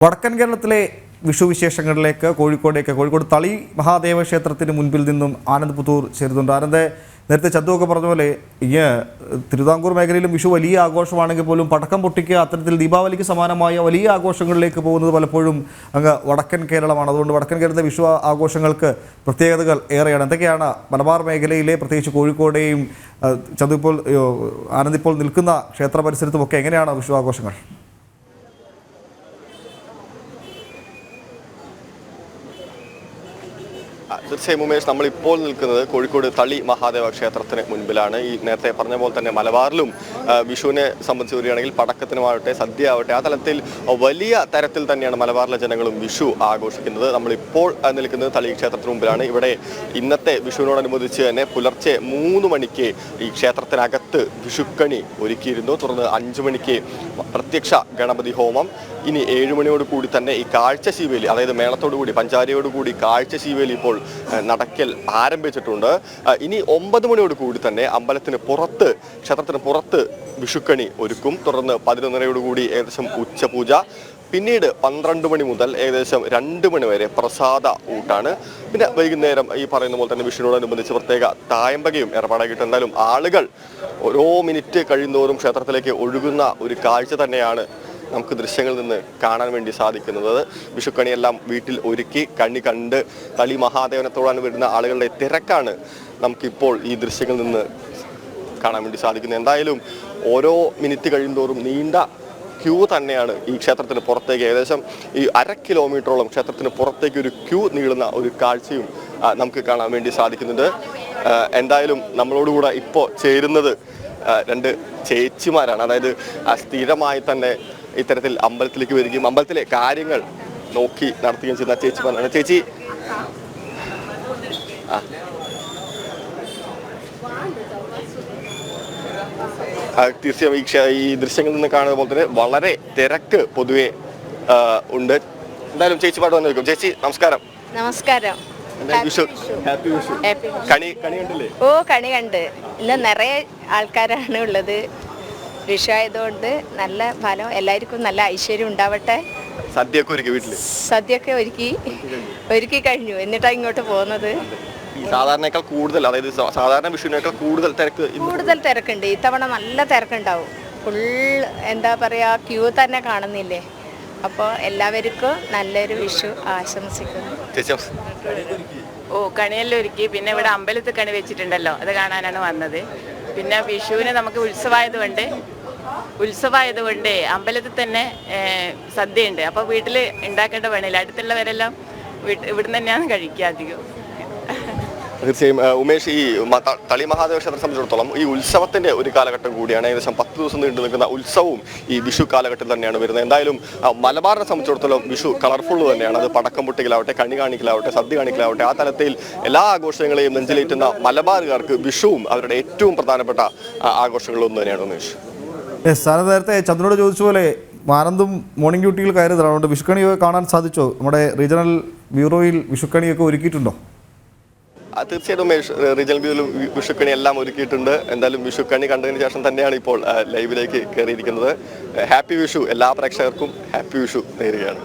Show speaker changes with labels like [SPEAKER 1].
[SPEAKER 1] വടക്കൻ കേരളത്തിലെ വിഷുവിശേഷങ്ങളിലേക്ക് കോഴിക്കോട് തളി മഹാദേവ ക്ഷേത്രത്തിന് മുൻപിൽ നിന്നും ആനന്ദ് പുത്തൂർ ചേരുന്നുണ്ട്. ആനന്ദ്, നേരത്തെ ചന്തുവൊക്കെ പറഞ്ഞ പോലെ തിരുവിതാംകൂർ മേഖലയിലും വിഷു വലിയ ആഘോഷമാണെങ്കിൽ പോലും പടക്കം പൊട്ടിക്കുക, അത്തരത്തിൽ ദീപാവലിക്ക് സമാനമായ വലിയ ആഘോഷങ്ങളിലേക്ക് പോകുന്നത് പലപ്പോഴും അങ്ങ് വടക്കൻ കേരളമാണ്. അതുകൊണ്ട് വടക്കൻ കേരളത്തിലെ വിഷു ആഘോഷങ്ങൾക്ക് പ്രത്യേകതകൾ ഏറെയാണ്. എന്തൊക്കെയാണ് മലബാർ മേഖലയിലെ, പ്രത്യേകിച്ച് കോഴിക്കോടെയും ചന്തു ഇപ്പോൾ ആനന്ദ് ഇപ്പോൾ നിൽക്കുന്ന ക്ഷേത്ര പരിസരത്തുമൊക്കെ എങ്ങനെയാണ് വിഷു ആഘോഷങ്ങൾ?
[SPEAKER 2] തീർച്ചയായും ഉമേഷ്, നമ്മളിപ്പോൾ നിൽക്കുന്നത് കോഴിക്കോട് തളി മഹാദേവ ക്ഷേത്രത്തിന് മുൻപിലാണ്. ഈ നേരത്തെ പറഞ്ഞ പോലെ തന്നെ മലബാറിലും വിഷുവിനെ സംബന്ധിച്ച് വരികയാണെങ്കിൽ പടക്കത്തിനുമാവട്ടെ സദ്യ ആവട്ടെ ആ തലത്തിൽ വലിയ തരത്തിൽ തന്നെയാണ് മലബാറിലെ ജനങ്ങളും വിഷു ആഘോഷിക്കുന്നത്. നമ്മളിപ്പോൾ നിൽക്കുന്നത് തളി ക്ഷേത്രത്തിന് മുമ്പിലാണ്. ഇവിടെ ഇന്നത്തെ വിഷുവിനോടനുബന്ധിച്ച് തന്നെ പുലർച്ചെ 3 മണിക്ക് ഈ ക്ഷേത്രത്തിനകത്ത് വിഷുക്കണി ഒരുക്കിയിരുന്നു. തുടർന്ന് 5 മണിക്ക് പ്രത്യക്ഷ ഗണപതി ഹോമം. ഇനി 7 മണിയോട് കൂടി തന്നെ ഈ കാഴ്ച ശീവേലി, അതായത് മേളത്തോടുകൂടി പഞ്ചാരിയോടുകൂടി കാഴ്ച ശീവേലി ഇപ്പോൾ നടക്കൽ ആരംഭിച്ചിട്ടുണ്ട്. ഇനി 9 മണിയോട് കൂടി തന്നെ അമ്പലത്തിന് പുറത്ത്, ക്ഷേത്രത്തിന് പുറത്ത് വിഷുക്കണി ഒരുക്കും. തുടർന്ന് 11:30 കൂടി ഏകദേശം ഉച്ചപൂജ. പിന്നീട് 12 മണി മുതൽ ഏകദേശം 2 മണി വരെ പ്രസാദ ഊട്ടാണ്. പിന്നെ വൈകുന്നേരം ഈ പറയുന്ന പോലെ തന്നെ വിഷുവിനോടനുബന്ധിച്ച് പ്രത്യേക തായമ്പകയും ഏർപ്പാടാക്കിയിട്ട് എന്തായാലും ആളുകൾ ഓരോ മിനിറ്റ് കഴിയുന്തോറും ക്ഷേത്രത്തിലേക്ക് ഒഴുകുന്ന ഒരു കാഴ്ച തന്നെയാണ് നമുക്ക് ദൃശ്യങ്ങളിൽ നിന്ന് കാണാൻ വേണ്ടി സാധിക്കുന്നത്. വിഷുക്കണിയെല്ലാം വീട്ടിൽ ഒരുക്കി കണി കണ്ട് തളി മഹാദേവനെ തൊഴാൻ വരുന്ന ആളുകളുടെ തിരക്കാണ് നമുക്കിപ്പോൾ ഈ ദൃശ്യങ്ങളിൽ നിന്ന് കാണാൻ വേണ്ടി സാധിക്കുന്നത്. എന്തായാലും ഓരോ മിനിറ്റ് കഴിയുന്തോറും നീണ്ട ക്യൂ തന്നെയാണ് ഈ ക്ഷേത്രത്തിന് പുറത്തേക്ക്. ഏകദേശം ഈ 1/2 കിലോമീറ്ററോളം ക്ഷേത്രത്തിന് പുറത്തേക്ക് ഒരു ക്യൂ നീളുന്ന ഒരു കാഴ്ചയും നമുക്ക് കാണാൻ വേണ്ടി സാധിക്കുന്നുണ്ട്. എന്തായാലും നമ്മളോടുകൂടെ ഇപ്പോൾ ചേരുന്നത് 2 ചേച്ചിമാരാണ്. അതായത് സ്ഥിരമായി തന്നെ ഇത്തരത്തിൽ അമ്പലത്തിലേക്ക് വരികയും അമ്പലത്തിലെ കാര്യങ്ങൾ നോക്കി നടത്തുകയും ചെയ്യുന്ന ചേച്ചിമാരാണ്. ചേച്ചി, തീർച്ചയായും ഈ ദൃശ്യങ്ങളിൽ നിന്ന് കാണുന്ന പോലെ തന്നെ വളരെ തിരക്ക് പൊതുവെ ഉണ്ട്. എന്തായാലും ചേച്ചി പാട്ട് തന്നെ വെക്കും. ചേച്ചി നമസ്കാരം.
[SPEAKER 3] നമസ്കാരം.
[SPEAKER 2] കണി കണ്ടില്ലേ?
[SPEAKER 3] ഓ, കണി കണ്ട്. ഇന്ന് നിറയെ ആൾക്കാരാണ് ഉള്ളത്. വിഷു ആയതുകൊണ്ട് നല്ല ഫലം, എല്ലാവർക്കും നല്ല ഐശ്വര്യം ഉണ്ടാവട്ടെ.
[SPEAKER 2] സദ്യയൊക്കെ ഒരുക്കി, വീട്ടില്
[SPEAKER 3] സദ്യയൊക്കെ ഒരുക്കി കഴിഞ്ഞു. എന്നിട്ടാണ് ഇങ്ങോട്ട് പോകുന്നത്.
[SPEAKER 2] സാധാരണയേക്കാൾ കൂടുതൽ, അതായത് സാധാരണ വിഷുവിനേക്കാൾ കൂടുതൽ
[SPEAKER 3] തിരക്കുണ്ട്. ഇത്തവണ നല്ല തിരക്കുണ്ടാവും. ഫുൾ എന്താ പറയാ, ക്യൂ തന്നെ കാണുന്നില്ലേ. അപ്പോൾ എല്ലാവർക്കും നല്ലൊരു വിഷു ആശംസിക്കുന്നു.
[SPEAKER 4] ഓ, കണിയെല്ലാം ഒരുക്കി. പിന്നെ ഇവിടെ അമ്പലത്തിൽ കണി വെച്ചിട്ടുണ്ടല്ലോ, അത് കാണാനാണ് വന്നത്. പിന്നെ വിഷുവിന് നമുക്ക് ഉത്സവമായതുകൊണ്ട് അമ്പലത്തിൽ തന്നെ സദ്യയുണ്ട്. അപ്പോൾ വീട്ടിൽ ഉണ്ടാക്കേണ്ട പണിയില്ല. അടുത്തുള്ളവരെല്ലാം ഇവിടുന്ന് തന്നെയാണ് കഴിക്കുക അധികം.
[SPEAKER 2] തീർച്ചയായും ഉമേഷ്, ഈ തളി മഹാദേവ ക്ഷേത്രം സംബന്ധിച്ചിടത്തോളം ഈ ഉത്സവത്തിന്റെ ഒരു കാലഘട്ടം കൂടിയാണ്. ഏകദേശം 10 ദിവസം നീണ്ടു നിൽക്കുന്ന ഉത്സവവും ഈ വിഷു കാലഘട്ടത്തിൽ തന്നെയാണ് വരുന്നത്. എന്തായാലും മലബാറിനെ സംബന്ധിച്ചിടത്തോളം വിഷു കളർഫുൾ തന്നെയാണ്. അത് പടക്കം പൊട്ടിക്കലാവട്ടെ, കണി കാണിക്കലാവട്ടെ, സദ്യ കാണിക്കലാവട്ടെ, ആ തലത്തിൽ എല്ലാ ആഘോഷങ്ങളെയും നെഞ്ചിലേറ്റുന്ന മലബാറുകാർക്ക് വിഷുവും അവരുടെ ഏറ്റവും പ്രധാനപ്പെട്ട ആഘോഷങ്ങളൊന്നും തന്നെയാണ്. ഉമേഷ്,
[SPEAKER 1] നേരത്തെ ചന്ദ്രനോട് ചോദിച്ച പോലെ ആനന്ദും മോർണിംഗ് ഡ്യൂട്ടിയിൽ കയറിയതാണ്. അതുകൊണ്ട് വിഷുക്കണിയൊക്കെ കാണാൻ സാധിച്ചോ? നമ്മുടെ റീജിയണൽ ബ്യൂറോയിൽ വിഷുക്കണിയൊക്കെ ഒരുക്കിയിട്ടുണ്ടോ?
[SPEAKER 2] തീർച്ചയായിട്ടും ഉമേഷ്, റീജിയണൽ ബ്യൂറോയിൽ വിഷുക്കണി എല്ലാം ഒരുക്കിയിട്ടുണ്ട്. എന്തായാലും വിഷുക്കണി കണ്ടതിന് ശേഷം തന്നെയാണ് ഇപ്പോൾ ലൈവിലേക്ക് കയറിയിരിക്കുന്നത്. ഹാപ്പി വിഷു, എല്ലാ പ്രേക്ഷകർക്കും ഹാപ്പി വിഷു നേരുകയാണ്.